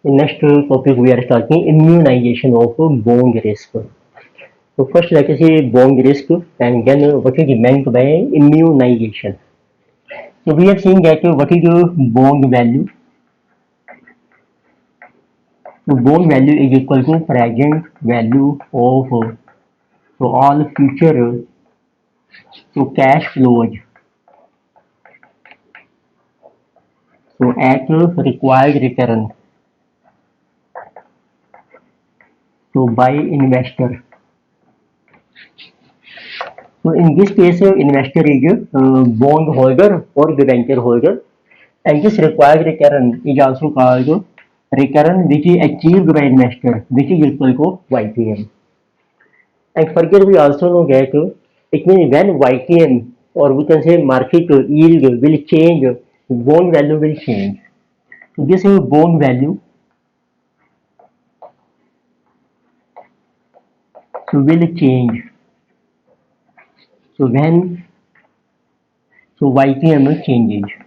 Next topic we are talking immunization of bone risk. So first let us see bone risk and then what is meant by immunization. So we have seen that what is bone value. So bone value is equal to present value of so all future so cash flows so at required return so by investor. So in this case, investor is bond holder or debenture holder, and this required return is also called return which is achieved by investor, which is equal to YTM. And further, we also know that it means when YTM or we can say market yield will change, bond value will change. So this is bond value, so will change. So when so YTM changes.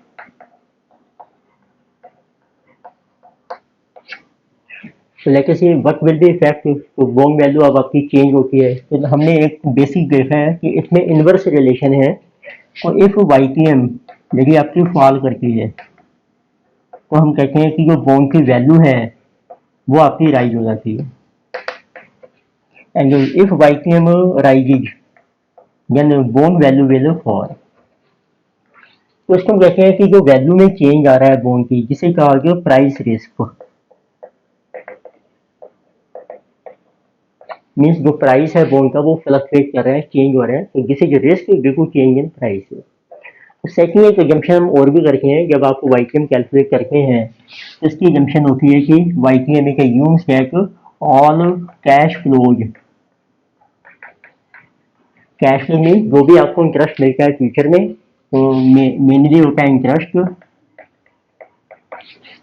तो let us see what will be effect तो bond value अब आपकी change होती है तो हमने एक basic देखा है कि इसमें इनवर्स रिलेशन है और इफ वाईटीएम यदि आपकी फॉल करती है तो हम कहते हैं कि जो बॉन्ड की वैल्यू है वो आपकी राइज हो जाती है and if YTM rises then bond value will fall तो इसको हम कहते हैं कि जो वैल्यू में चेंज आ रहा है बॉन्ड की जिसे कहा गया प्राइस रिस्क मीन्स जो प्राइस है बॉन्ड का वो फ्लक्चुएट कर रहा है चेंज हो रहा है तो this is risk due to change in price second एक एजम्पशन हम और भी करते हैं जब आप वाईटीएम कैलकुलेट करते हैं तो इसकी एजम्पशन होती है कि वाईटीएम एक use that all cash flow mean जो भी आपको इंटरेस्ट मिलता है फ्यूचर में तो मेनली होता है इंटरेस्ट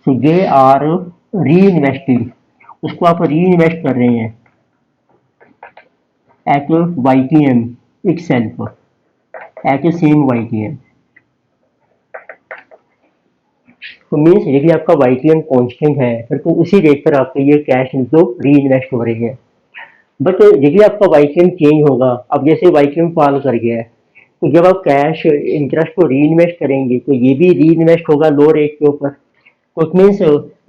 तो दे आर री इन्वेस्टेड उसको आप री इन्वेस्ट कर रहे हैं at YTM itself at the same YTM तो मीन्स यदि आपका YTM कांस्टेंट है फिर तो उसी रेट पर आपके ये कैश इनको री इन्वेस्ट हो रही है बट यदि आपका YTM चेंज होगा अब जैसे YTM फॉल कर गया है तो जब आप कैश इंटरेस्ट को री इन्वेस्ट करेंगे तो ये भी री इन्वेस्ट होगा लो रेट के ऊपर तो इट मीन्स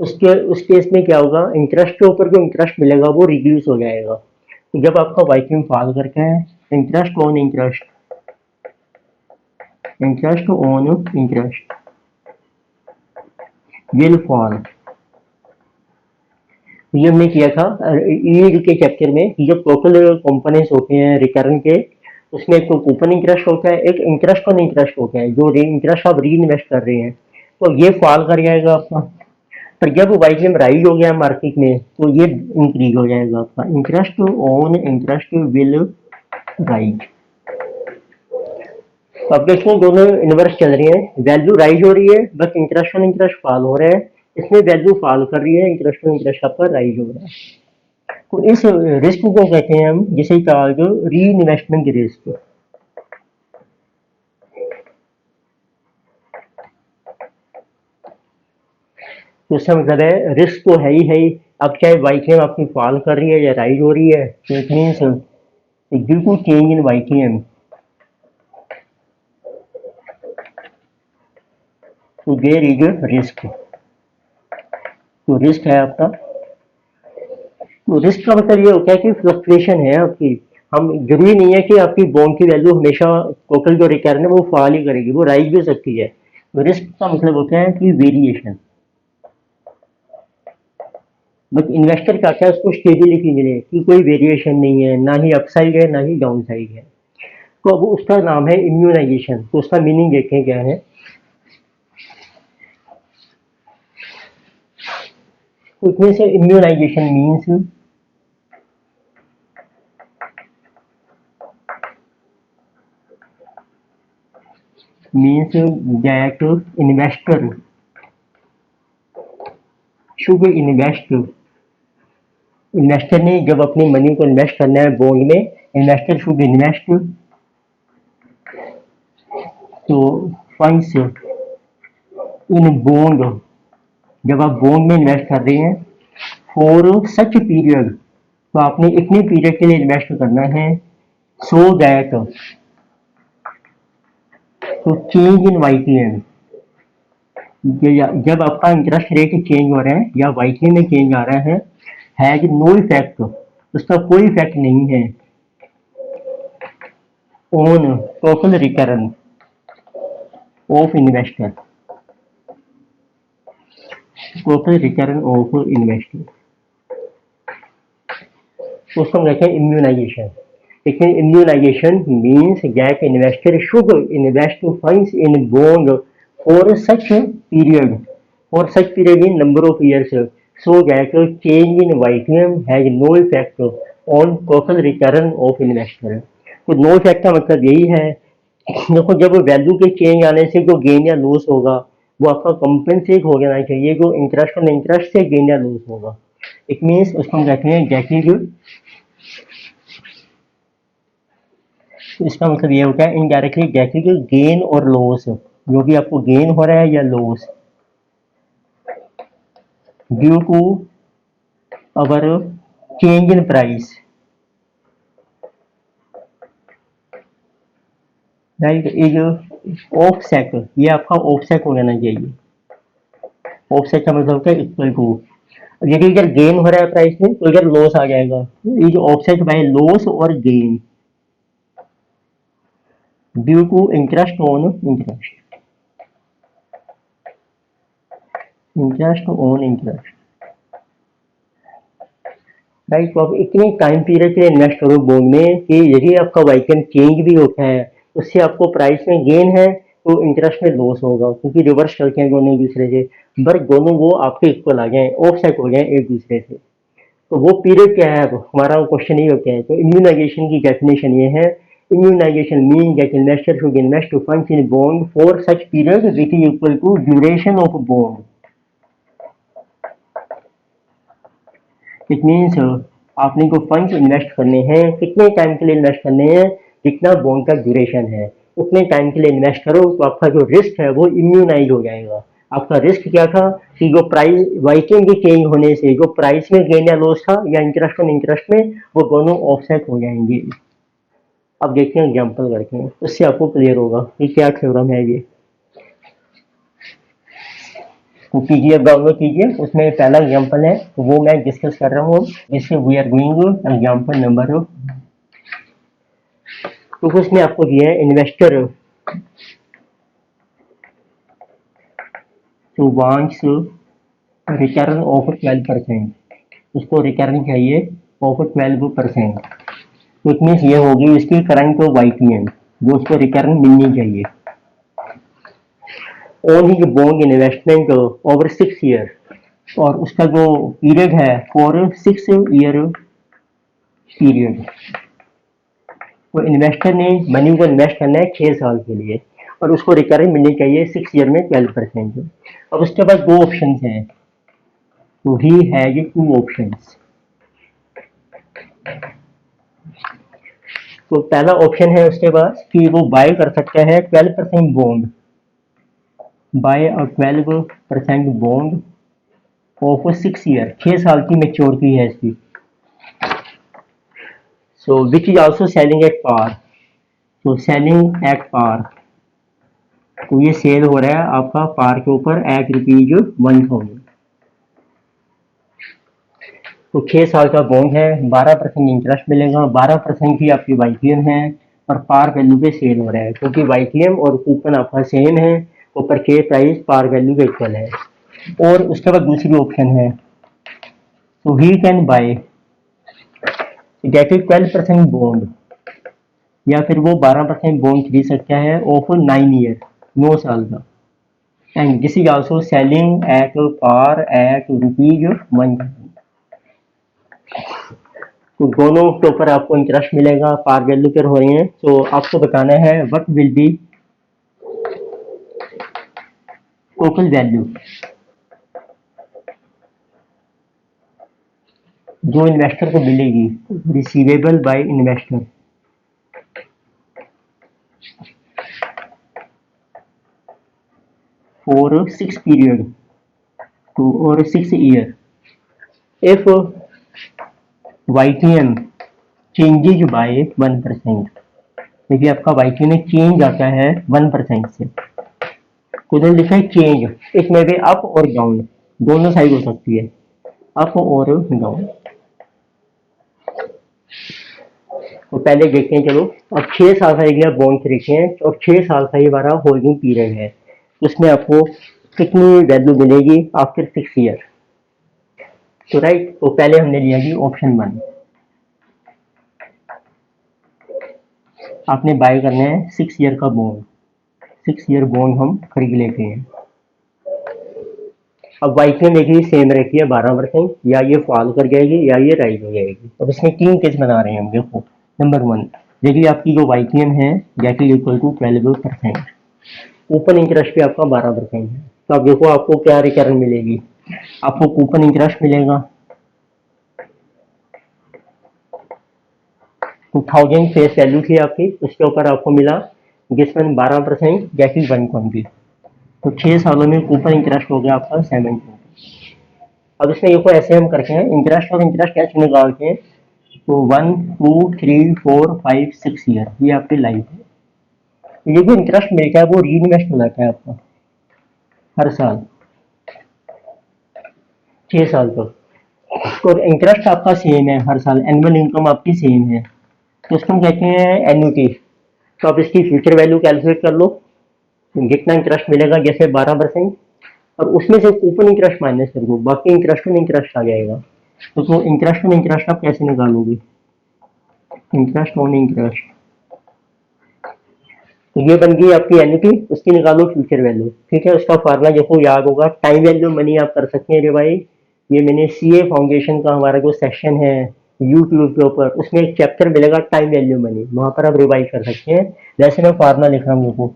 उसके उस केस में क्या होगा इंटरेस्ट के ऊपर जो इंटरेस्ट मिलेगा वो रिड्यूस हो जाएगा जब आपका वाईटीएम फॉल करके है interest on interest interest on interest will fall ये हमने किया था ईड के चैप्टर में कि जब टोटल कंपोनेंट्स होते हैं रिटर्न के उसमें एक कूपन इंटरेस्ट होता है एक इंटरेस्ट ऑन इंटरेस्ट होता है जो इंटरेस्ट आप री इन्वेस्ट कर रहे हैं तो ये फॉल कर जाएगा आपका पर जब वाईटीएम राइज हो गया मार्केट में तो ये इंक्रीज हो जाएगा आपका interest on interest will rise तो अब देखो दोनों इनवर्स चल रही है वैल्यू राइज हो रही है but interest on interest fall हो रहा है इसमें वैल्यू फॉल कर रही है इंटरेस्ट ऑन इंटरेस्ट आपका राइज हो रहा है तो इस रिस्क को कहते हैं हम जिसे कहा री इन्वेस्टमेंट रिस्क तो इसका मतलब है रिस्क तो है ही अब चाहे वाईटीएम आपकी फॉल कर रही है या राइज हो रही है तो it means due to change in YTM तो देयर इज रिस्क तो रिस्क है आपका तो रिस्क का मतलब ये होता है कि फ्लक्चुएशन है आपकी हम जरूरी नहीं है कि आपकी बॉन्ड की वैल्यू हमेशा टोटल जो रिटर्न है वो फॉल ही करेगी वो राइज भी हो सकती है तो रिस्क का मतलब होता है कि वेरिएशन बट इन्वेस्टर क्या है उसको स्टेबिलिटी मिले कि कोई वेरिएशन नहीं है ना ही अपसाइड है ना ही डाउन साइड है तो अब उसका नाम है इम्यूनाइजेशन तो उसका मीनिंग देखें क्या है तो इसमें से immunisation means that investor should invest investor ने जब अपनी मनी को इन्वेस्ट करना है बॉन्ड में इन्वेस्टर शुड इन्वेस्ट तो फंड्स इन बॉन्ड जब आप बॉन्ड में इन्वेस्ट कर रहे हैं फॉर सच पीरियड, तो आपने इतने पीरियड के लिए इन्वेस्ट करना है, सो दैट, तो चेंज इन वाईटीएम, जब आपका इंटरेस्ट रेट चेंज हो रहा है या वाईटीएम में चेंज आ रहा है, हैज नो इफेक्ट, उसका कोई इफेक्ट नहीं है on total return of investor, total return of investor, उसको हम कहते हैं इम्यूनाइजेशन। लेकिन immunisation means that investor should invest funds in bond for such period, for such period in number of years, so that change in YTM has no effect on total return of investor. तो no effect का मतलब यही है, देखो जब value के change आने से जो गेन या लॉस होगा वो आपका कंपेंसेट हो जाना चाहिए, जो इंटरेस्ट ऑन इंटरेस्ट से गेन या लॉस होगा। इट मीन्स उसको हम कहते हैं गेटिंग, इसका मतलब ये होता है इनडायरेक्टली गेटिंग गेन और लॉस, जो भी आपको गेन हो रहा है या loss due to our change in price, right, is offset, ये आपका ऑफसेट हो जाना चाहिए। ऑफसेट का मतलब होता है इक्वल टू, यदि इधर गेन हो रहा है प्राइस में तो इधर लॉस आ जाएगा, इज ऑफसेट बाय लॉस और gain due to interest on interest, interest on interest, right. तो आप इतने टाइम पीरियड के लिए इन्वेस्ट करो बॉन्ड में कि यदि आपका वाईटीएम चेंज भी होता है उससे आपको प्राइस में गेन है तो इंटरेस्ट में लॉस होगा, क्योंकि रिवर्स चलते हैं दोनों एक दूसरे से, बट दोनों वो आपके इक्वल आ जाए, ऑफसेट हो जाए एक दूसरे से। तो वो पीरियड क्या है, हमारा क्वेश्चन ही होता है। तो इम्यूनाइजेशन की डेफिनेशन ये है, immunisation mean that investor should invest funds in bond for such period which is equal to duration of bond. It means आपने को फंड्स इन्वेस्ट करने हैं, कितने टाइम के लिए इन्वेस्ट करने हैं, जितना बॉन्ड का ड्यूरेशन है उतने टाइम के लिए इन्वेस्ट करो, तो आपका जो रिस्क है वो इम्यूनाइज हो जाएगा। आपका रिस्क क्या था कि जो प्राइस वाईटीएम के चेंज होने से जो प्राइस में गेन या लॉस था या इंटरेस्ट ऑन इंटरेस्ट में, वो दोनों ऑफसेट हो जाएंगे। अब देखते हैं एग्जाम्पल करके हैं, उससे आपको क्लियर होगा कि क्या थ्योरम है ये। तो पीडीएफ डाउनलोड कीजिए, उसमें पहला एग्जाम्पल है तो वो मैं डिस्कस कर रहा हूँ, जिससे we are going example number, तो उसमें आपको दिया है investor two wants return of 12%, उसको रिटर्न चाहिए ऑफ 12%, तो इट मीन्स ये होगी इसकी करंट वाईटीएम जो उसको रिटर्न मिलनी चाहिए on he bond investment over 6 year, और उसका जो पीरियड है फॉर 6 ईयर पीरियड। तो इन्वेस्टर ने मनी को इन्वेस्ट करना है 6 साल के लिए और उसको रिटर्न मिलनी चाहिए 6 ईयर में 12%। अब उसके पास दो ऑप्शन हैं, तो ही हैज टू ऑप्शंस। तो पहला ऑप्शन है उसके पास कि वो बाय कर सकता है 12% bond, buy a 12% bond of 6 year, 6 साल की मेच्योरिटी है इसकी। So which is also selling at par, तो सेलिंग एट पार, तो ये सेल हो रहा है आपका पार के ऊपर एट ₹1000। तो 6 साल का बॉन्ड है, 12% इंटरेस्ट मिलेगा, 12% की आपकी वाईटीएम है और पार वैल्यू पे सेल हो रहा है, क्योंकि वाईटीएम और कूपन आपका सेम है तो परचेज प्राइस पार वैल्यू के इक्वल है। और उसके बाद दूसरी ऑप्शन है, तो he can buy get 12% bond, या फिर वो 12% बॉन्ड खरीद सकता है ऑफ 9 ईयर, 9 साल का, and this is also selling at par at ₹1। तो दोनों के ऊपर आपको इंटरेस्ट मिलेगा, पार वैल्यू पर हो रही है, तो आपको बताना है what will be total value जो इन्वेस्टर को मिलेगी, receivable by investor for 6 period two और 6 year. If YTM changes by 1%, देखिए आपका YTM में चेंज आता है 1% से, तो उन्होंने लिखा है चेंज, इट में भी अप और डाउन, दोनों साइड हो सकती है, अप और डाउन। तो पहले देखते हैं, चलो अब 6 साल का एरिया बॉन्ड खरीदते हैं और 6 साल का ये हमारा होल्डिंग पीरियड है, उसमें आपको कितनी वैल्यू मिलेगी आफ्टर 6 ईयर। तो राइट, तो पहले हमने लिया जी ऑप्शन 1, आपने बाय करना है 6 ईयर का बॉन्ड, 6 ईयर बॉन्ड हम खरीद लेते हैं। अब YTM देखिए सेम रहती है 12%, या ये फॉल कर जाएगी या ये राइज हो जाएगी। अब इसमें 3 केस बना रहे हैं हम, देखो नंबर 1, देखिए आपकी जो YTM है that is equal to 12%, coupon interest भी आपका 12% है, तो अब देखो आपको क्या रिटर्न मिलेगी, आपको कूपन इंटरेस्ट मिलेगा 2000 फेस वैल्यू थी आपकी, उसके ऊपर आपको मिला जिसमें 12% दैट इज 120, तो 6 सालों में कूपन इंटरेस्ट हो गया आपका 720। अब इसमें देखो ऐसे हम करते हैं, इंटरेस्ट और इंटरेस्ट कैसे निकालते हैं, तो 1 2 3 4 5 6 ईयर ये आपकी लाइफ है, तो ये जो इंटरेस्ट मिलता है वो री इन्वेस्ट हो जाता है आपका हर साल 6 साल तक, और इंटरेस्ट आपका सेम है हर साल, एनुअल इनकम आपकी सेम है, तो इसको हम कहते हैं एन्युटी। तो आप इसकी फ्यूचर वैल्यू कैलकुलेट कर लो, जितना इंटरेस्ट मिलेगा जैसे 12%, और उसमें से कूपन इंटरेस्ट माइनस कर दो, बाकी इंटरेस्ट में इंटरेस्ट आ जाएगा। तो इंटरेस्ट में इंटरेस्ट आप कैसे निकालोगे, इंटरेस्ट ऑन इंटरेस्ट, तो ये बन गई आपकी एन्युटी, उसकी निकालो फ्यूचर वैल्यू, ठीक है। उसका फार्मूला देखो याद होगा, टाइम वैल्यू मनी आप कर सकते हैं रिवाइज, ये मैंने CA फाउंडेशन का हमारा जो सेक्शन है यूट्यूब के ऊपर, उसमें एक चैप्टर मिलेगा टाइम वैल्यू मनी, वहां पर आप रिवाइज कर सकते हैं। वैसे मैं फार्मूला लिख रहा हूँ, देखो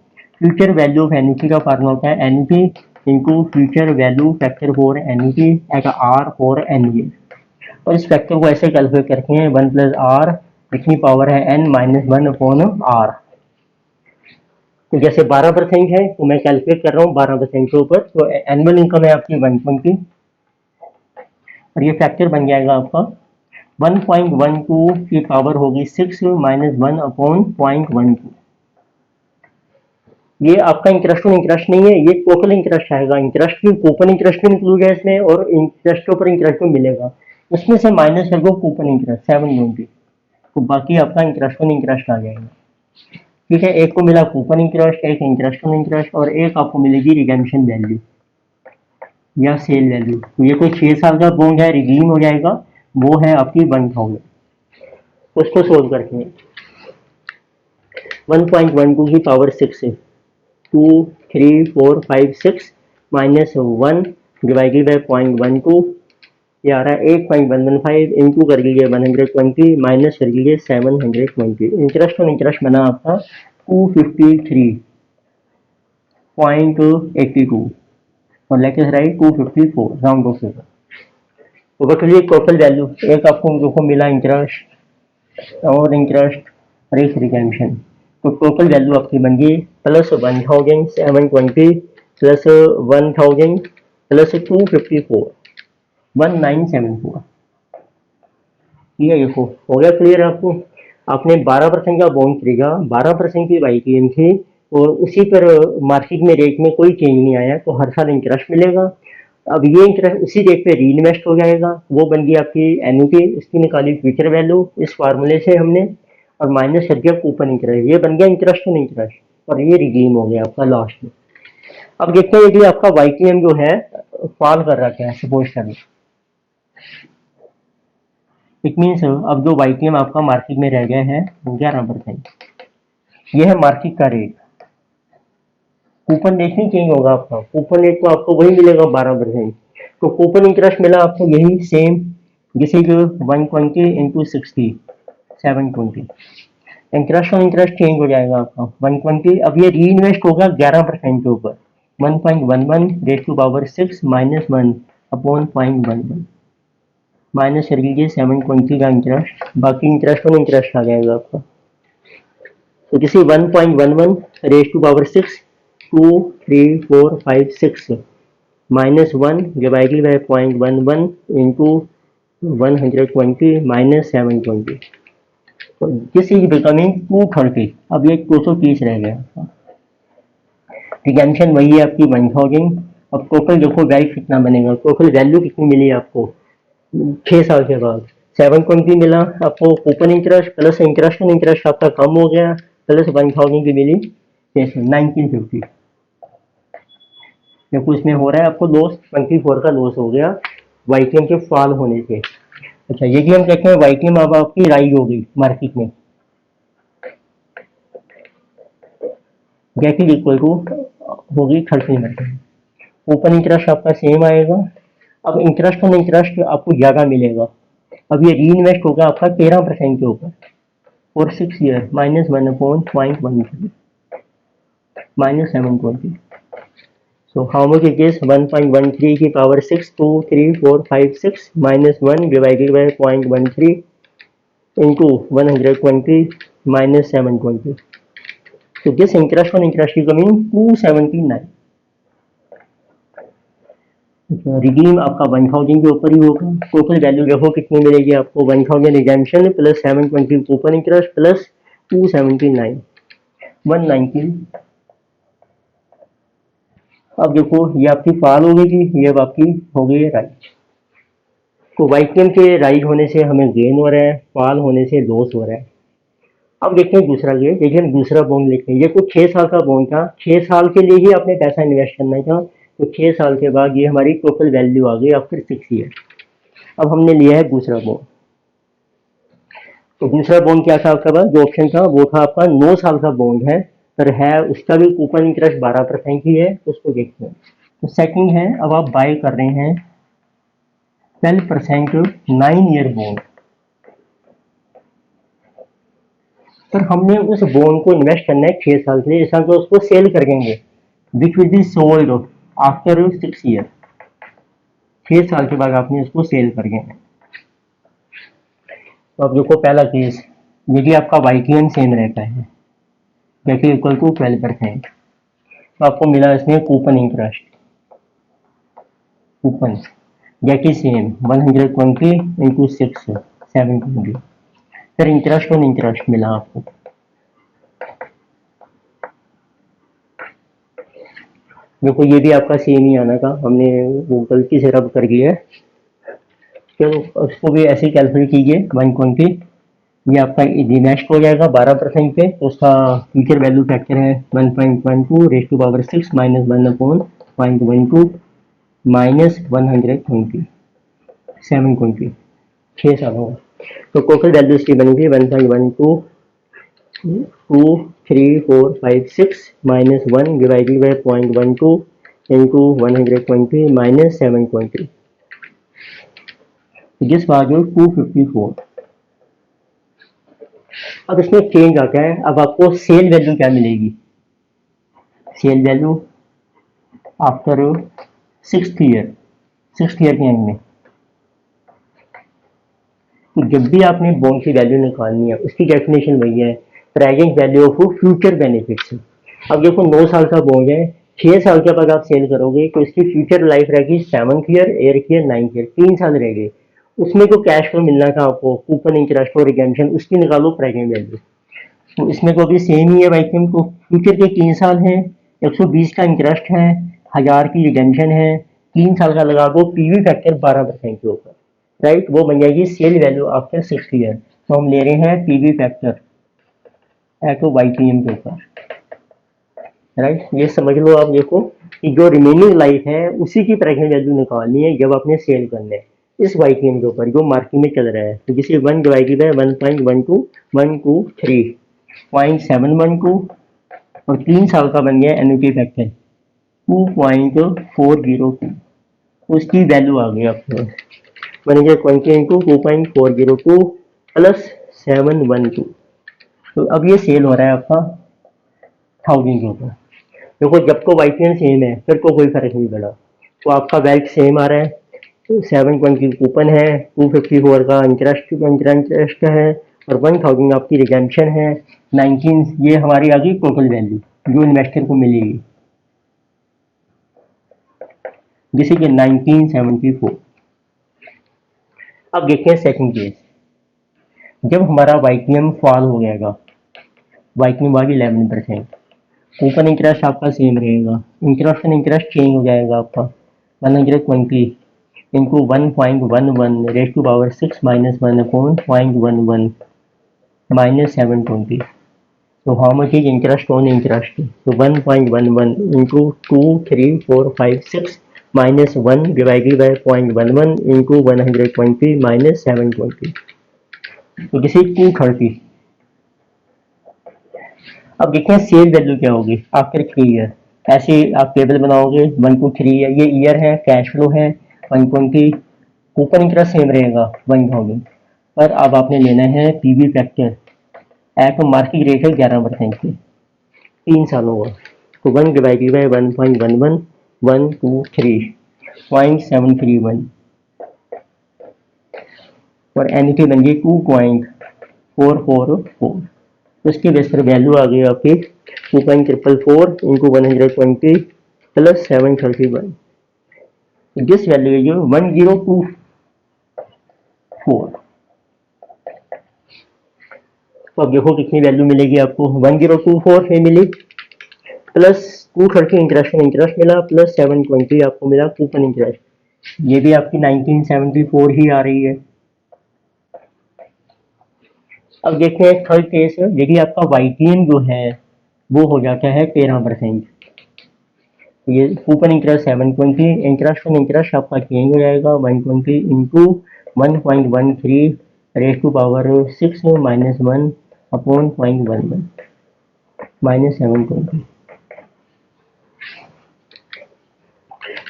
फ्यूचर वैल्यू ऑफ एन्युटी का फार्मूला होता है annuity into future value factor for annuity at R for N year, और इस फैक्टर को ऐसे कैलकुलेट करते हैं 1 प्लस R, इतनी पावर है N माइनस 1 अपॉन R। तो जैसे 12% है तो मैं कैलकुलेट कर रहा हूँ 12% के ऊपर, तो एनुअल इनकम है आपकी 120, और ये फैक्टर बन जाएगा आपका 1.12 की पावर होगी 6 माइनस 1 अपॉन 0.12। ये आपका इंटरेस्ट ऑन इंटरेस्ट नहीं है, ये टोटल इंटरेस्ट आएगा, इंटरेस्ट भी कूपन इंटरेस्ट भी इंक्लूड है इसमें, और इंटरेस्ट के ऊपर इंटरेस्ट भी मिलेगा, उसमें से माइनस कर दो कूपन इंटरेस्ट 720, तो बाकी आपका इंटरेस्ट ऑन इंटरेस्ट आ जाएगा, ठीक है। एक को मिला कूपन इंटरेस्ट, एक इंटरेस्ट ऑन इंटरेस्ट, और एक आपको मिलेगी रिडेम्पशन वैल्यू या सेल वैल्यू। तो ये कोई 6 साल का बॉन्ड है, रिडीम हो जाएगा, वो है आपकी 1000। उसको सोल्व करते हैं, 1.12 की पावर 6 है, 2 3 4 5 6 माइनस 1 डिवाइडेड बाई 0.12, ये आ रहा है 8.115 इंटू कर लीजिए 120 माइनस कर लीजिए 720, इंटरेस्ट ऑन इंटरेस्ट बना आपका 253.82, और latest right 254 round of figure. तो बचलिए टोटल वैल्यू, एक आपको मिला इंटरेस्ट और इंटरेस्ट और एक रिडेम्पशन, तो टोटल वैल्यू आपकी बन गई प्लस 1720 प्लस 1000 प्लस 254 1974। ठीक है, देखो हो गया क्लियर आपको। आपने 12% का बॉन्ड खरीदा, 12% की YTM थी, और उसी पर मार्केट में रेट में कोई चेंज नहीं आया, तो हर साल इंटरेस्ट मिलेगा। अब ये इंटरेस्ट उसी रेट पे री इन्वेस्ट हो जाएगा, वो बन गई आपकी एन्युटी, उसकी निकाली फ्यूचर वैल्यू इस फार्मूले से हमने, और माइनस कर दिया कूपन इंटरेस्ट, ये बन गया इंटरेस्ट ऑन इंटरेस्ट, और ये रिडीम हो गया आपका लास्ट में। अब देखते हैं कि आपका YTM जो है फॉल कर रहा है, सपोज करें, इट मीन्स अब जो YTM आपका मार्केट में रह गया है 11%, ये है मार्केट का रेट, कूपन रेट नहीं चेंज होगा आपका, कूपन रेट तो आपको वही मिलेगा 12%, तो कूपन इंटरेस्ट मिला आपको यही सेम, जिसे 120 into 60 720, interest on interest change हो जाएगा आपका 120, अब ये री इन्वेस्ट होगा 11% के ऊपर, 1.11 rate to power 6 minus 1 upon 0.11, minus कर लीजिए 720 का इंटरेस्ट, बाकी इंटरेस्ट ऑन इंटरेस्ट आ जाएगा आपका। तो किसी 1.11 raise to power 6 2 3 4 5 6 minus 1 divided by 0.11 into 120 minus 720, तो दिस इज बिकमिंग 230। अब ये 230 रह गया। रिडेम्पशन वही है आपकी 1000। अब टोटल देखो वैल्यू कितना बनेगा, टोटल वैल्यू कितनी मिली आपको 6 साल के बाद। 720 मिला आपको coupon interest, plus interest and interest आपका कम हो गया, प्लस 1000 की मिली 1950। देखो इसमें हो रहा है आपको लॉस, 24 का लॉस हो गया वाईटीएम के फॉल होने से। अच्छा ये हम कहते हैं वाईटीएम अब आपकी राइज हो गई मार्केट में, गेट इज इक्वल टू होगी 30%। ओपन इंटरेस्ट आपका सेम आएगा। अब इंटरेस्ट ऑन इंटरेस्ट आपको ज़्यादा मिलेगा। अब ये री इन्वेस्ट होगा आपका 13% के ऊपर for 6 year, minus 1/0.13 minus 720। So how much it is 1.13 की power 6 2 3 4 5 6 minus 1 divided by 0.13 into 120 minus 720। So this interest on interest is coming 279। Redeem आपका 1000 के ऊपर ही होगा। टोटल वैल्यू देखो कितनी मिलेगी आपको, 1000 redemption plus 720 coupon interest plus 279 190। अब देखो ये आपकी फॉल हो गई थी, ये अब आपकी हो गई है राइज। तो वाईटीएम के राइज होने से हमें गेन हो रहा है, फॉल होने से लॉस हो रहा है। अब देखते हैं दूसरा केस, देखिए हम दूसरा बॉन्ड लेते हैं। ये कुछ 6 साल का बॉन्ड था, 6 साल के लिए ही आपने पैसा इन्वेस्ट करना था, तो 6 साल के बाद ये हमारी टोटल वैल्यू आ गई आफ्टर 6 ईयर। अब हमने लिया है दूसरा बॉन्ड। तो दूसरा बॉन्ड क्या था आपका पास, जो ऑप्शन था वो था आपका 9 साल का बॉन्ड है, पर है उसका भी कूपन इंटरेस्ट 12% ही है, उसको देखते हैं। तो सेकंड है, अब आप बाय कर रहे हैं 12% 9 ईयर बॉन्ड, पर हमने उस बॉन्ड को इन्वेस्ट करना है 6 साल के लिए, ऐसा तो उसको सेल कर देंगे, which will be sold after 6 year. 6 साल के बाद आपने इसको सेल कर देना। तो अब देखो पहला केस, यदि आपका वाईटीएम सेम रहता है जैसे इक्वल टू 12%, तो आपको मिला इसमें coupon interest, coupon that is same 120 into 6 720, फिर इंटरेस्ट ऑन इंटरेस्ट मिला आपको। देखो ये भी आपका सेम ही आना था, हमने वो गलती से रब कर दिया है। चलो उसको भी ऐसे ही कैलकुलेट कीजिए 120, ये आपका इन्वेस्ट हो जाएगा 12% पे, तो उसका फ्यूचर वैल्यू फैक्टर है 1.12 raise to power 6 minus 1/0.12 minus 120 720, 6 साल होगा। तो टोटल वैल्यू इसकी बनेगी 1.12 2 3 4 5 6 minus 1 divided by 0.12 into 120 minus 720, जिस वैल्यू 254। अब इसमें चेंज आता है, अब आपको सेल वैल्यू क्या मिलेगी, sale value after 6th year, 6th year के एंड में। तो जब भी आपने बॉन्ड की वैल्यू निकालनी है उसकी डेफिनेशन वही है, present value of future benefits. अब देखो 9 साल का बॉन्ड है, 6 साल के बाद आप सेल करोगे तो इसकी फ्यूचर लाइफ रहेगी 7th year 8th year 9th year, 3 साल रह गए। उसमें जो कैश फ्लो मिलना था आपको कूपन इंटरेस्ट और रिडेम्पशन, उसकी निकालो प्रेजेंट वैल्यू। तो इसमें तो अभी सेम ही है भाई, तो फ्यूचर के 3 साल हैं, 120 का इंटरेस्ट है, 1000 की रिडेम्पशन है, 3 साल का लगा दो पीवी फैक्टर 12% के ऊपर, राइट, वो बन जाएगी सेल वैल्यू आफ्टर 6 ईयर। तो हम ले रहे हैं पीवी फैक्टर एटो वाईटीएम के ऊपर, राइट। ये समझ लो आप, देखो कि जो रिमेनिंग लाइफ है उसी की प्रेजेंट वैल्यू निकालनी है जब आपने सेल करना है इस वाईटीएम के ऊपर जो मार्केट में चल रहा है। तो जिसे 1 डिवाइडेड बाय 1.12 123 0.712 और 3 साल का बन गया एनुटी फैक्टर 2.402, उसकी वैल्यू आ गई आपको बनेगा 20 इंटू 2.402 प्लस 712। तो अब ये सेल हो रहा है आपका 1000 के ऊपर। देखो जब तो वाईटीएम सेम है फिर तो कोई फर्क नहीं पड़ा, तो आपका वैल्यू सेम आ रहा है। तो 720 कूपन है, 254 का इंटरेस्ट है और 1000 आपकी रिडेम्पशन है 19, ये हमारी आ गई टोटल वैल्यू जो इन्वेस्टर को मिलेगी, जैसे कि 1974। अब देखते हैं सेकंड केस। जब हमारा वाईटीएम फॉल हो जाएगा, वाईटीएम वाली 11%, कूपन इंटरेस्ट आपका सेम रहेगा, इंटरेस्ट एंड इंटरेस्ट चेंज हो जाएगा आपका 120 into 1.11 raise to power 6 minus 1 upon 0.11 minus 720. So how much is interest on interest? So 1.11 into 2, 3, 4, 5, 6 minus 1 divided by 0.11 into 120 minus 720. So this is 230. अब देखते हैं cell value क्या होगी after 3 year. ऐसे आप टेबल बनाओगे 1 to 3 ईयर, ये year है, कैश फ्लो है 120, कूपन इंटरेस्ट सेम रहेगा 1000, पर अब आपने लेना है PV factor eight market rate है 11% की 3 सालों का। तो 1 डिवाइडेड बाई 1.11 123.731 और एनटी बन गई 2.444। तो इसकी बेस पर वैल्यू आ गई आपकी 2.444 into 120 plus 731। This value is 1024। तो अब देखो कितनी वैल्यू मिलेगी आपको, 1024 है मिली, प्लस 230 इंटरेस्ट मिला, प्लस 720 आपको मिला कूपन इंटरेस्ट। ये भी आपकी 1974 ही आ रही है। अब देखते हैं थर्ड केस, यदि आपका वाईटीएम जो है वो हो जाता है 13%, ये coupon interest 720, interest on interest आपका चेंज हो जाएगा 120 into 1.13 raise to power 6 minus 1 upon 0.11 minus 720,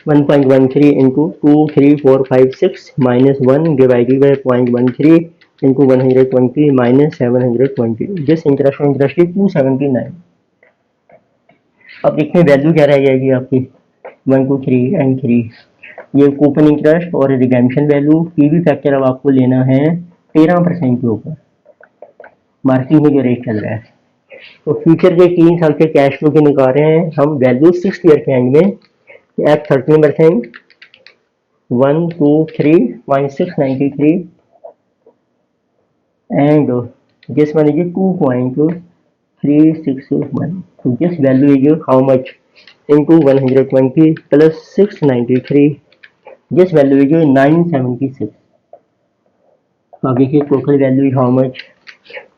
1.13 into 2, 3, 4, 5, 6 minus 1 divided by 0.13 into 120 minus 720, जिस इंटरेस्ट ऑन इंटरेस्ट की 279। अब देखते हैं वैल्यू क्या रह जाएगी आपकी 1, 2, 3 एंड 3, ये कूपन इंटरेस्ट और रिडेम्पशन वैल्यू। पीवी फैक्टर अब आपको लेना है 13% के ऊपर, मार्केट में जो रेट चल रहा है। तो फ्यूचर के 3 साल के कैश फ्लो के निकाल रहे हैं हम वैल्यू 6 ईयर के एंड में eight 13%, 123.693 and this one is 2.361. So this value is how much into 120 plus 693, this value is 976. तो अब देखिए total value is how much,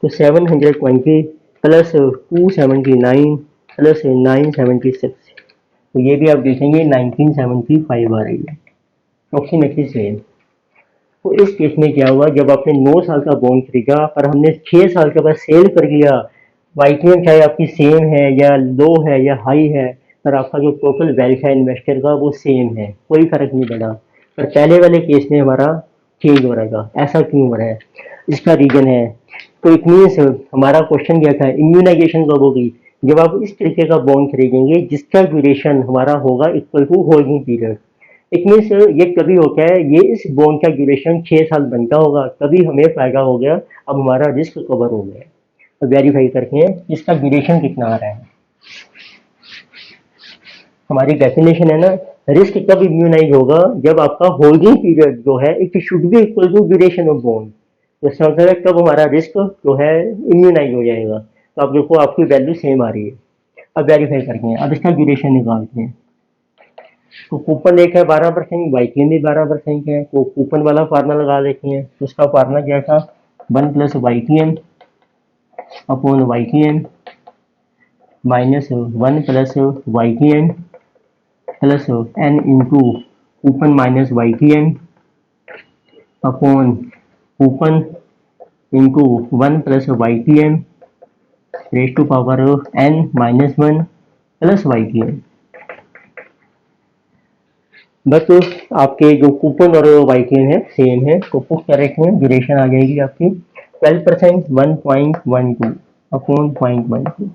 तो 720 प्लस 279 प्लस 976, तो ये भी आप देखेंगे 1975 आ रही है, अप्रोक्सीमेटली सेम। तो इस केस में क्या हुआ, जब आपने 9 साल का बॉन्ड खरीदा पर हमने 6 साल के बाद सेल कर दिया, वाईटीएम चाहे आपकी सेम है या लो है या हाई है, पर आपका जो टोटल वेल्थ है इन्वेस्टर का वो सेम है, कोई फर्क नहीं पड़ा। पर पहले वाले केस में हमारा चेंज हो रहा था, ऐसा क्यों हो रहा है, इसका रीजन है। तो इट मीन्स हमारा क्वेश्चन क्या था, इम्यूनाइजेशन कब होगी, जब आप इस तरीके का बॉन्ड खरीदेंगे जिसका ड्यूरेशन हमारा होगा equal to holding period. It means ये कभी होता है, ये इस बॉन्ड का ड्यूरेशन 6 साल बनता होगा, तभी हमें फायदा हो गया, अब हमारा रिस्क कवर हो गया। तो वेरीफाई करते हैं इसका ड्यूरेशन कितना आ रहा है। हमारी डेफिनेशन है ना, रिस्क कब इम्यूनाइज होगा, जब आपका होल्डिंग पीरियड जो है it should be equal to duration of bond. तो इसका मतलब है कब हमारा रिस्क जो है इम्यूनाइज हो जाएगा। तो आप देखो आपकी वैल्यू सेम आ रही है। अब वेरीफाई करते हैं, अब इसका ड्यूरेशन निकालते हैं। तो कूपन एक है 12%, वाईटीएम भी 12% है, तो कूपन वाला फार्मूला लगा लेते हैं। तो उसका फार्मूला क्या था, 1 plus YTM upon YTM minus 1 plus YTM plus N into coupon minus YTM upon coupon into 1 plus YTM raise to power N minus 1 plus YTM. बस आपके जो कूपन और वाईटीएम है सेम है, तो पुट करेक्ट में ड्यूरेशन आ जाएगी आपकी 12% 1.12 upon 0.12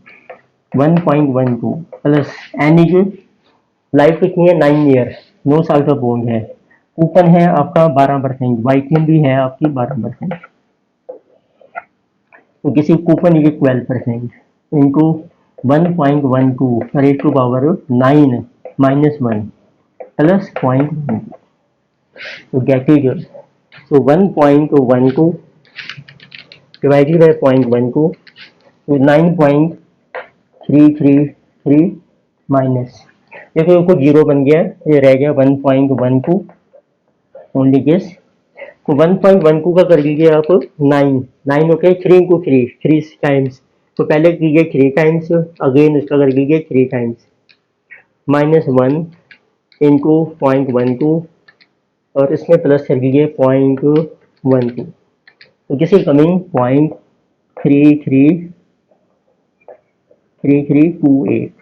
1.12 plus N is life कितनी है 9 ईयर, 9 साल का बॉन्ड है, कूपन है आपका 12%, वाईटीएम भी है आपकी 12%, तो किसी coupon is 12% into 1.12 raise to power 9 minus 1 plus 0.12, तो गेट इज तो 1.12 डिवाइडेड बाय 0.12 तो 9.333 माइनस, देखो इसको जीरो बन गया, ये रह गया 1.12 ओनली गेस। तो 1.12 का कर लीजिए आप 9, 9 हो गया 3 इंटू थ्री, 3 टाइम्स, तो पहले कीजिए 3 टाइम्स, अगेन उसका कर लीजिए 3 टाइम्स, माइनस 1 इंटू 0.12 और इसमें प्लस कर लीजिए 0.12, तो किसी coming 0.3328,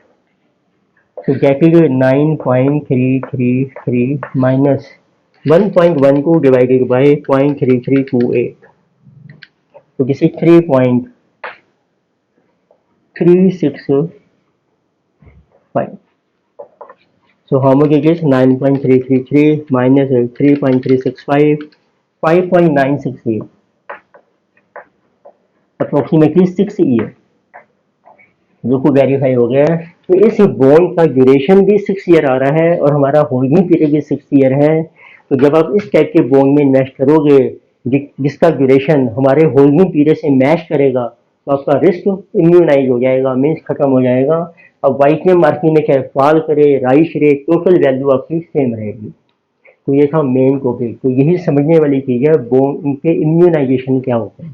so that is 9.333 minus 1.12 divided by 0.3328, so this is 3.365. So how much it is? 9.333 minus 3.365, 5.968, approximately 6 year, जो को वेरीफाई हो गया है। तो इस बॉन्ड का ड्यूरेशन भी 6 ईयर आ रहा है और हमारा होल्डिंग पीरियड भी 6 ईयर है। तो जब आप इस टाइप के बॉन्ड में इन्वेस्ट करोगे जिसका ड्यूरेशन हमारे होल्डिंग पीरियड से मैच करेगा, तो आपका रिस्क इम्यूनाइज हो जाएगा, मीन्स खत्म हो जाएगा। अब वाइट में मार्केट में चाहे फॉल करे राइज करे, टोटल वैल्यू आपकी सेम रहेगी। तो ये था मेन टॉपिक। तो यही समझने वाली चीज़ है बॉन्ड के इम्यूनाइजेशन क्या होता है।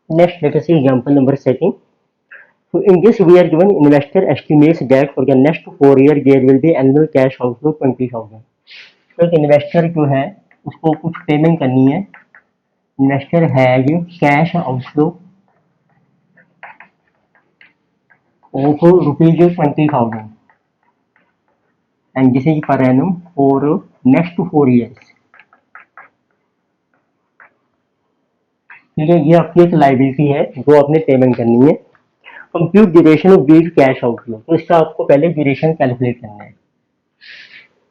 Next let us see example number 2. So in this we are given investor estimates that for the next 4 years there will be annual cash outflow 20,000. तो एक इन्वेस्टर जो है उसको कुछ पेमेंट करनी है, investor has cash outflow of ₹20,000 and this is per annum for next 4 years. ठीक है, ये आपकी एक लाइबिलिटी है जो आपने पेमेंट करनी है। Compute duration of beat cash outflow, तो इसका आपको पहले ड्यूरेशन कैलकुलेट करना है।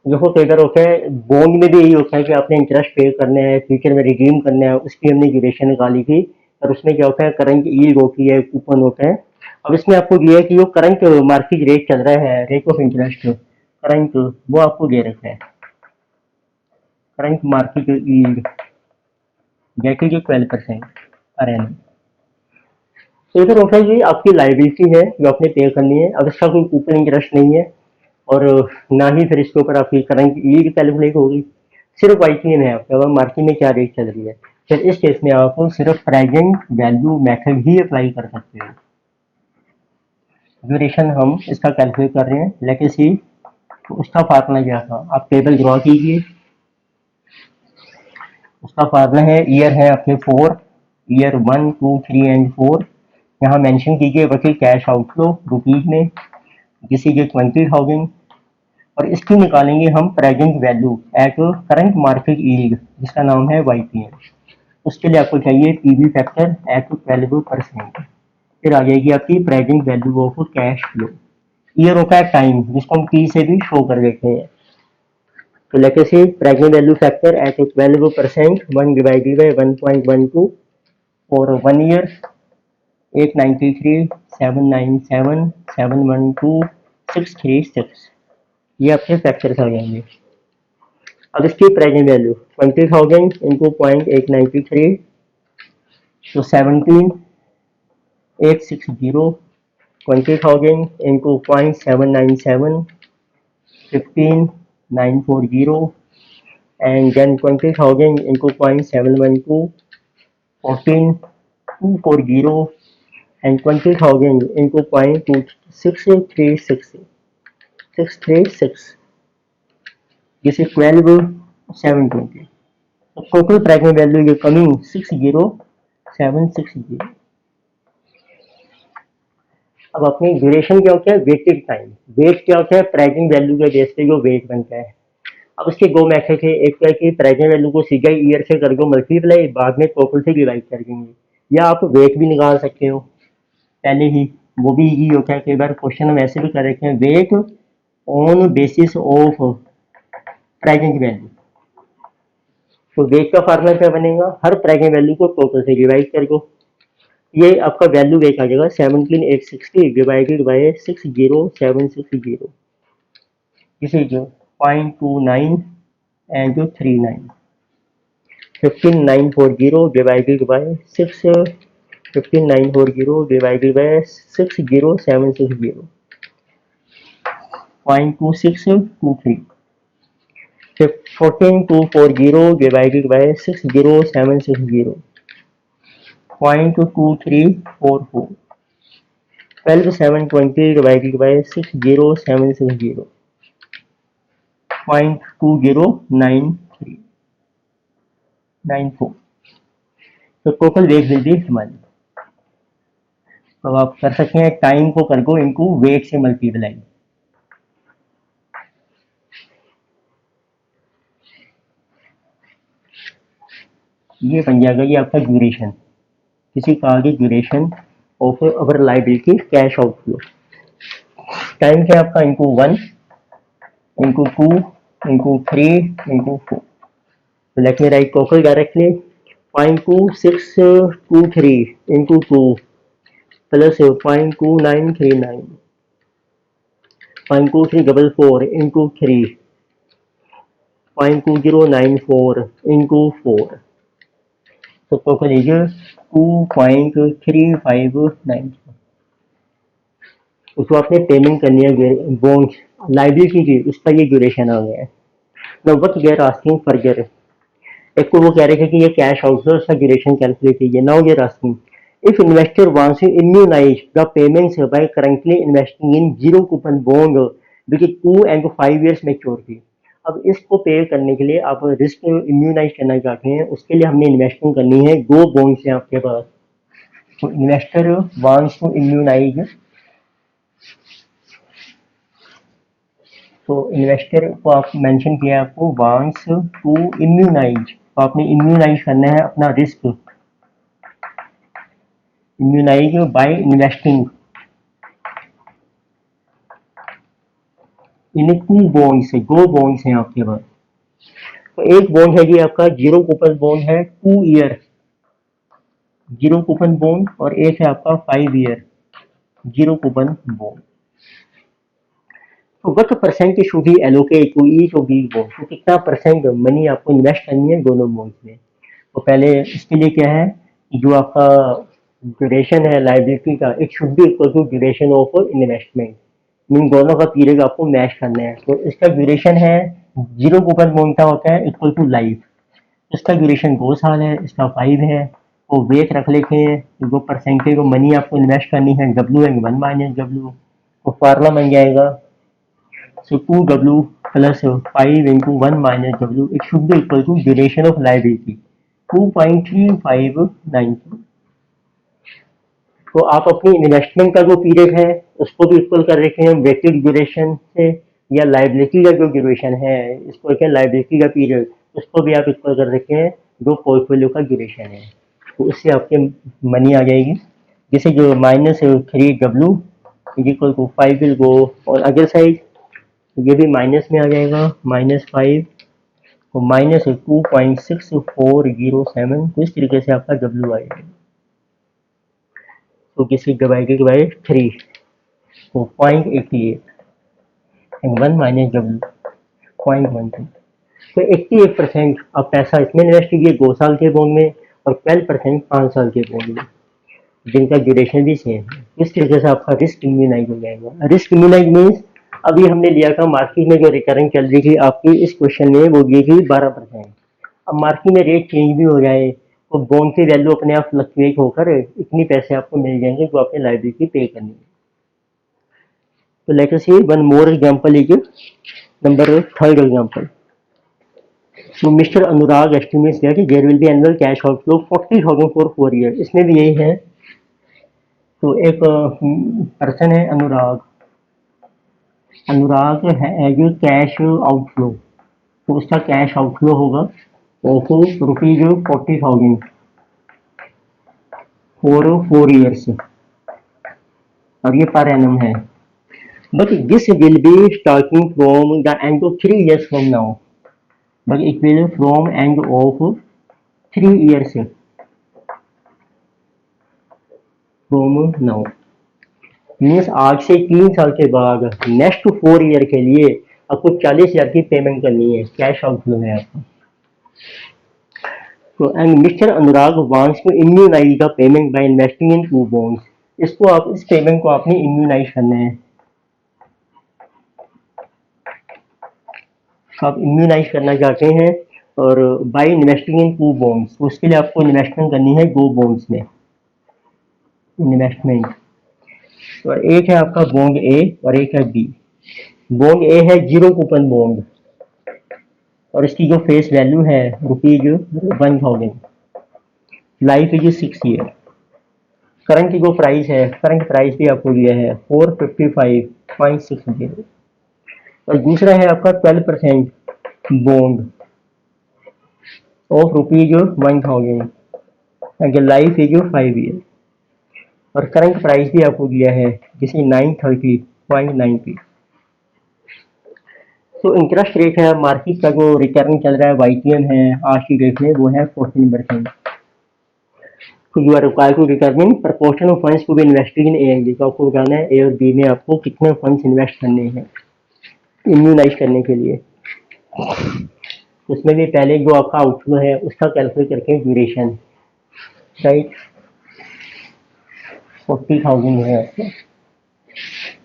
देखो कई बार होता है बॉन्ड में भी यही होता है कि आपने इंटरेस्ट पे करना है, फ्यूचर में रिडीम करना है, उसकी हमने ड्यूरेशन निकाली थी और उसमें क्या होता है करंट यील्ड होती है, कूपन होता है। अब इसमें आपको दिया है कि जो करंट मार्केट रेट चल रहा है, रेट ऑफ इंटरेस्ट करंट, वो आपको दे रखा है, current market yield that is 12% per annum. तो इधर होता है कि आपकी लाइबिलिटी है जो आपने पे करनी है। अब इसका कोई कूपन इंटरेस्ट नहीं है और ना ही फिर इसके ऊपर आपकी करंट यील्ड कैलकुलेट होगी, सिर्फ आईटीएम है आपका, मार्केट में क्या रेट चल रही है। फिर इस केस में आप सिर्फ प्रेजेंट वैल्यू मेथड ही अप्लाई कर सकते हो। ड्यूरेशन हम इसका कैलकुलेट कर रहे हैं, लेट अस सी उसका फार्मूला क्या था। आप टेबल ड्रॉ कीजिए, उसका फार्मूला है ईयर है आपके 4, ईयर 1, 2, 3 एंड 4। यहाँ मेंशन कीजिए वही कैश आउटफ्लो रुपीज में, जिससे ये 20,000 और इसकी निकालेंगे हम present value at current market yield जिसका नाम है वाईपीएम। उसके लिए आपको चाहिए पीवी फैक्टर एट 12%। फिर आ जाएगी आपकी present value of cash flow. Year होता है टाइम जिसको हम टी से भी शो कर देते हैं। तो let us see present value factor at 12%, 1 divided by 1.12 for 1 year 893, 797, 712, 636, ये आपके फैक्टर्स आ जाएंगे। अब इसकी प्रेजेंट वैल्यू 20,000 इंटू 0.893, तो 17,860, 20,000 into 0.797, 15,940 and then 20,000 into 0.712, 14,240 and 20,000 into 0.636. This is 12,720. So total present value is coming 60,760. अब अपनी ड्यूरेशन क्या होता है, वेटेड टाइम। वेट क्या होता है, प्रेजेंट वैल्यू के बेस पे जो वेट बनता है। अब इसके दो मेथड है, एक है कि प्रेजेंट वैल्यू को सीधा ईयर से कर दो मल्टीप्लाई, बाद में टोटल से डिवाइड कर देंगे, या आप वेट भी निकाल सकते हो पहले ही, वो भी इजी होता है। कई बार क्वेश्चन हम ऐसे भी कर रखे हैं, weight on basis of present value. तो वेट का फार्मूला क्या बनेगा, हर प्रेजेंट वैल्यू को टोटल से डिवाइड कर दो, ये आपका वैल्यू वेट आ जाएगा 17,860 डिवाइडेड बाय 60,760, इस is 0.29 and 39। 15940 divided by 6, 15940 divided by 60760, 0.2623. 14240 divided by 60760, 0.2344. 12720 divided by 60760, 0.2093, 94. तो टोटल वेट विल बी हमारी, तो आप कर सकते हैं टाइम को कर दो इनको वेट से मल्टीप्लाई, ये बन जाएगा ये आपका ड्यूरेशन, किसी कार की duration of our liability cash outflow. Time क्या आपका into 1 into 2 into 3 into 4, so let me write total directly, 0.2623 into 2 plus 0.2939, 0.2344 into 3, 0.2094 into 4, so total is 2.3594। उसको आपने पेमेंट करनी है बॉन्ड लाइबिलिटी की, उसका ये ड्यूरेशन आ गया है। ना वट गेट आस्किंग फर्दर, एक को वो कह रहे थे कि ये कैश आउटफ्लो उसका ड्यूरेशन कैलकुलेट कीजिए। नाउ ये asking if investor wants to immunise the payments by currently investing in zero coupon bond with 2 and 5 years maturity. अब इसको पे करने के लिए आप रिस्क इम्यूनाइज करना चाहते हैं, उसके लिए हमने इन्वेस्टमेंट करनी है दो बॉन्ड्स हैं आपके पास। तो इन्वेस्टर वांट्स टू इम्यूनाइज, तो इन्वेस्टर को आप मेंशन किया आपको वांट्स टू इम्यूनाइज, तो आपने इम्यूनाइज करना है अपना risk, immunise bye investing in 2 bonds, 2 bonds हैं आपके पास। तो एक बॉन्ड है जी आपका जीरो कूपन बॉन्ड है 2 ईयर जीरो कूपन बॉन्ड, और एक है आपका 5 ईयर जीरो कूपन बॉन्ड। तो what percentage should be allocate to each of these bonds, तो कितना परसेंट मनी आपको इन्वेस्ट करनी है दोनों बॉन्ड्स में। तो पहले इसके लिए क्या है, जो आपका ड्यूरेशन है लायबिलिटी का, it should be equal to duration of investment, mean दोनों का पीरियड आपको मैच करना है। तो इसका ड्यूरेशन है जीरो कूपन बॉन्ड का होता है इक्वल टू लाइफ, इसका ड्यूरेशन 2 साल है, इसका 5 है। तो वेट रख लेते हैं, जो परसेंटेज को मनी आपको इन्वेस्ट करनी है W एंड 1 माइनस W, तो फार्मूला बन जाएगा so 2W plus 5 into 1 minus W, it should be equal to duration of liability 2.3592। तो आप अपनी इन्वेस्टमेंट का जो पीरियड है उसको भी इक्वल कर रखे हैं वेटेड ड्यूरेशन से, या लाइबिलिटी का जो ड्यूरेशन है इसको क्या लाइबिलिटी का पीरियड, उसको भी आप इक्वल कर रखे हैं जो पोर्टफोलियो का ड्यूरेशन है। तो उससे आपके मनी आ जाएगी, जैसे जो -3W equal to 5 will go, और अगले साइड ये भी माइनस में आ जाएगा -5 और -2.6407, तो इस तरीके से आपका W आएगा। तो किसी डिवाइडेड बाई 3, तो 0.88 एंड 1 माइनस W 0.12। तो 88% आप पैसा इसमें इन्वेस्ट कीजिए 2 साल के बॉन्ड में, और 12% 5 साल के बॉन्ड में, जिनका ड्यूरेशन भी सेम है। इस तरीके से आपका रिस्क इम्यूनाइज हो जाएगा। रिस्क इम्यूनाइज मीन्स अभी हमने लिया था मार्केट में जो रिकरिंग चल रही थी आपकी इस क्वेश्चन में, वो दी थी 12%। अब मार्केट में रेट चेंज भी हो जाए तो बॉन्ड की वैल्यू अपने आप फ्लक्चुएट होकर इतनी पैसे आपको मिल जाएंगे जो आपने लायबिलिटी पे करनी है। तो let us see one more example is number third example. So Mr. Anurag estimates that there will be annual cash outflow 40,000 for 4 years। इसमें भी यही है। तो एक पर्सन है अनुराग, अनुराग है जो कैश आउटफ्लो, तो उसका कैश आउटफ्लो होगा रुपीज 40,000 फॉर 4 ईयर्स, और ये पर एनम है। But this will be starting from the end of 3 years from now, but it will from end of 3 years from now, means आज से 3 साल के बाद नेक्स्ट 4 ईयर के लिए आपको 40,000 की पेमेंट करनी है, कैश आउटफ्लो है आपका। तो and mister Anurag wants to immunise the payment by investing in 2 bonds. इसको आप इस पेमेंट को आपने इम्यूनाइज करना है। आप इम्यूनाइज करना चाहते हैं और बाय इन्वेस्टिंग इन 2 बॉन्ड्स, उसके लिए आपको इन्वेस्टमेंट करनी है 2 बॉन्ड्स में इन्वेस्टमेंट। तो एक है आपका बॉन्ड ए और एक है बी। बॉन्ड ए है 0 कूपन बॉन्ड और इसकी जो फेस वैल्यू है ₹1000, लाइफ इज 6 ईयर। करंट की जो प्राइस है, करंट प्राइस भी आपको दिया है 455.60। और दूसरा है आपका 12% bond of ₹1000 and life is 5 year. और करंट प्राइस भी आपको दिया है जिसे 930.90। तो इंटरेस्ट रेट है, मार्केट का जो रिटर्न चल रहा है वाईटीएम है आज की डेट में, वो है 14%। तो you are required to determine proportion of funds to be invested in A and B. तो आपको बताना है ए और बी में आपको कितने फंड्स इन्वेस्ट करने हैं इम्यूनाइज करने के लिए। उसमें भी पहले जो आपका आउटफ्लो है उसका कैलकुलेट करके ड्यूरेशन, राइट, 40,000 है आपका।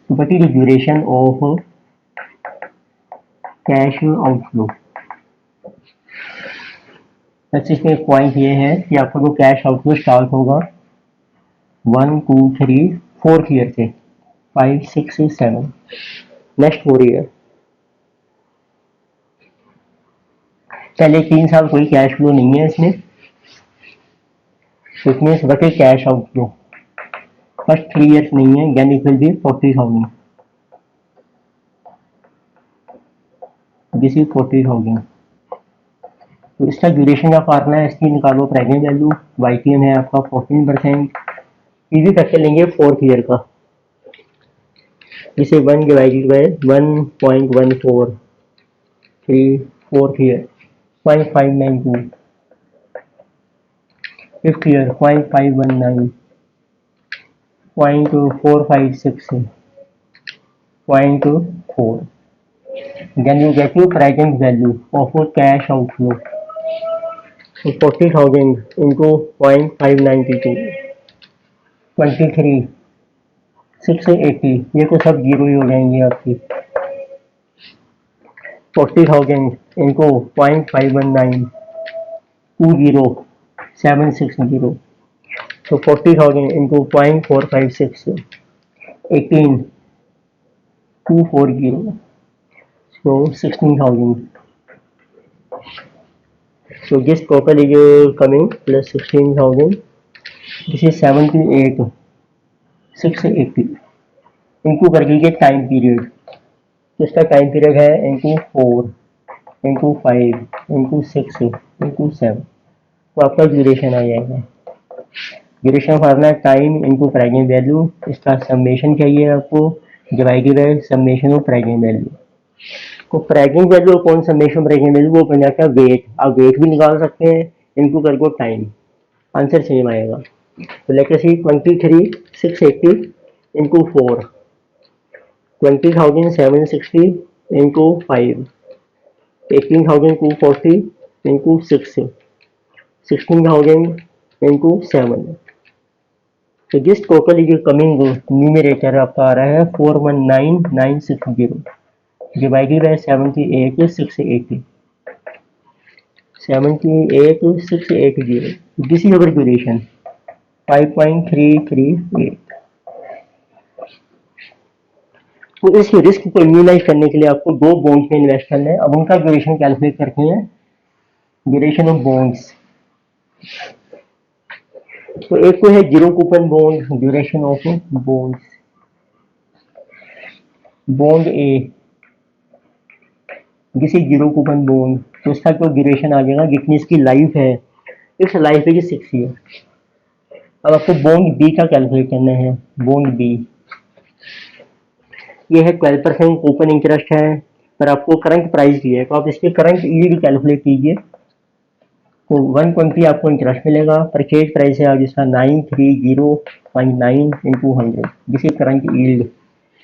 तो what is the duration of cash outflow. इसमें पॉइंट ये है कि आपका जो कैश आउटफ्लो स्टार्ट होगा 1 2 3 4th ईयर से, 5 6 7 नेक्स्ट 4 ईयर। पहले 3 साल कोई कैश फ्लो नहीं है इसमें। It means what is cash outflow, first 3 years नहीं है, then it will be 40,000। This is 40,000। तो इसका ड्यूरेशन का फार्मूला है, इसकी निकालो प्रेजेंट वैल्यू। वाईटीएम है आपका 14%, इजी करके लेंगे 4th ईयर का, जिसे 1 divided bye 1.14 4th year 0.592, 5th year 0.519, 0.456, 0.4। Then you get your present value of your cash outflow. So 40,000 into 0.592, 23, 680, ये तो सब जीरो ही हो जाएंगे आपकी। 40,000 into 0.519, 20,760. So 40,000 into 0.456, 18,240. So 16,000. So this total is coming plus 16,000. This is 78,680 इनको कर लीजिए time period. इसका टाइम पीरियड है इंटू 4 इंटू 5 इंटू 6 इंटू 7। तो आपका ड्यूरेशन आ जाएगा। Duration formula time into present value. इसका समेशन चाहिए आपको, divided by summation of present value. तो प्रेजेंट वैल्यू कौन समेशन प्रेजेंट वैल्यू, वो बन जाता है वेट। आप वेट भी निकाल सकते हैं, इनको करके टाइम, आंसर सेम आएगा। तो लेट अस सी 23,680 इंटू 4, 20,760 इंटू 5, 18,240 इंटू 6, 16,000 इंटू 7। तो this total is coming, numerator आपका आ रहा है 419,960 divided by 78,680. 78,680. This is our duration 5.338. तो इस रिस्क को इम्यूनाइज करने के लिए आपको 2 बॉन्ड्स में इन्वेस्ट करना है। अब उनका ड्यूरेशन कैलकुलेट करते हैं, ड्यूरेशन ऑफ बॉन्ड्स। तो एक तो है 0 coupon bond, duration of bonds. Bond A जिसे 0 कूपन बॉन्ड, तो इसका जो ड्यूरेशन आ जाएगा जितनी इसकी लाइफ है, इस लाइफ है 6 ईयर। अब आपको बॉन्ड बी का कैलकुलेट करना है। बॉन्ड बी ये है 12% कूपन इंटरेस्ट है, पर आपको करंट प्राइस दिया है, तो आप इसके करंट यील्ड कैलकुलेट कीजिए। तो 120 आपको इंटरेस्ट मिलेगा। परचेज प्राइस है आज इसका 930.9 इंटू 100, जिसे करंट यील्ड।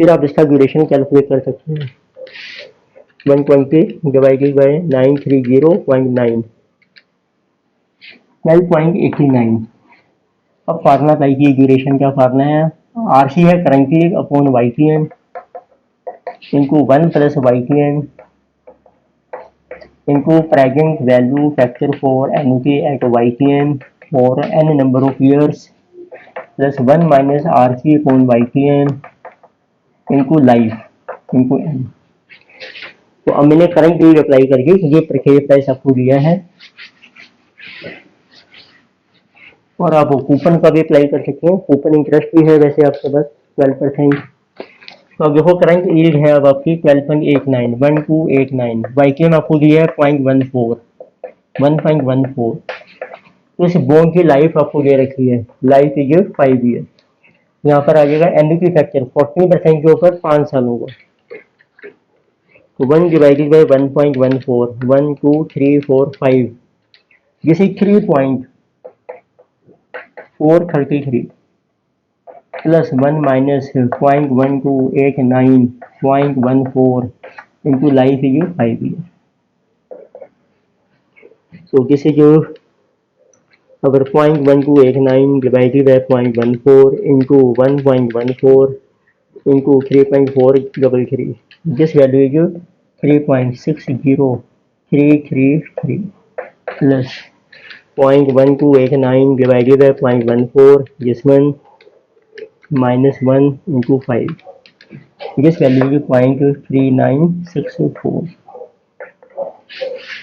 फिर आप इसका ड्यूरेशन कैलकुलेट कर सकते हैं। 120 डिवाइडेड बाय 930.9, 12.89। अब फार्मूला अप्लाई किए, ड्यूरेशन का फार्मूला है, आरसी है currently upon Y T N into 1 plus Y T N into present value factor for annuity at Y T N for N number of years plus 1 minus R C upon Y T N into life into N. तो अब मैंने current rate apply करके ये purchase price आपको दिया है, और आप कूपन का भी अप्लाई कर सकते हैं, कूपन इंटरेस्ट भी है वैसे आपके पास 12%। तो अब देखो करंट यील्ड है अब आपकी 12.89 1289, वाईकेएम आपको दिया है 1.14। तो इस बॉन्ड की लाइफ आपको दे रखी है, लाइफ इज 5 ईयर। यहाँ पर आ जाएगा एनुटी फैक्टर 40% के ऊपर 5 सालों का। तो 1 divided by 1.14 1 2 3 4 5, this is 3.433 plus 1 minus 0.1289 0.14 into life is 5 years. So this is your our 0.1289 divided by 0.14 into 1.14 into 3.433. This value is 3.60333 plus 0.1289 divided by 0.14, this one minus 1 into 5. This value is 0.3964.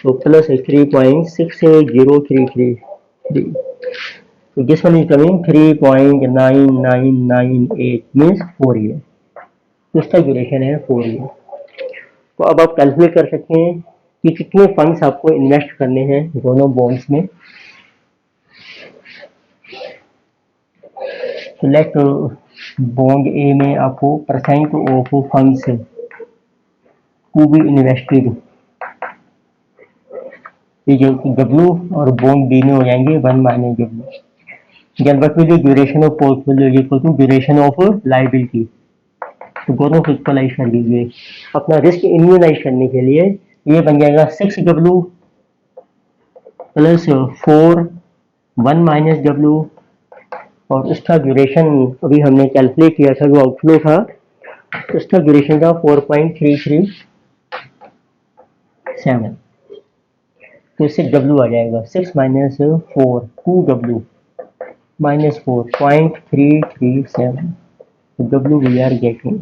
So plus 3.60333. So this one is coming 3.9998 means 4 year. तो इसका duration है 4 year. तो अब आप calculate कर सकते हैं कि कितने फंड्स आपको इन्वेस्ट करने हैं दोनों बॉन्ड्स में। सिलेक्ट बॉन्ड ए में आपको percent of funds to be invested W और बॉन्ड बी में हो जाएंगे 1 minus W. Duration of portfolio equal to duration of liability. तो दोनों को इक्वलाइज कर लीजिए। अपना रिस्क इम्यूनाइज करने के लिए ये बन जाएगा 6W प्लस 4 1 माइनस डब्ल्यू, और उसका ड्यूरेशन अभी हमने कैलकुलेट किया था जो आउटफ्लो था, उसका ड्यूरेशन था 4.337। तो इससे W आ जाएगा 6 minus 4 2W minus 4.337। W we are getting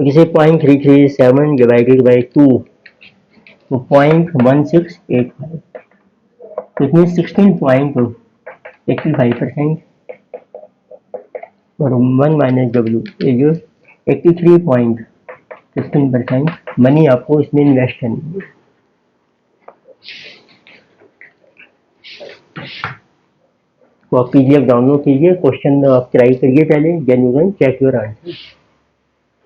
इसे 0.337 डिवाइडेड बाई 2 तो 0.1685, तो इसमें 16.85% और 1 माइनस डब्ल्यू इज 83.15% मनी आपको इसमें इन्वेस्ट करनी है। तो आप PDF डाउनलोड कीजिए, क्वेश्चन आप ट्राई करिए पहले, then you can check your answer.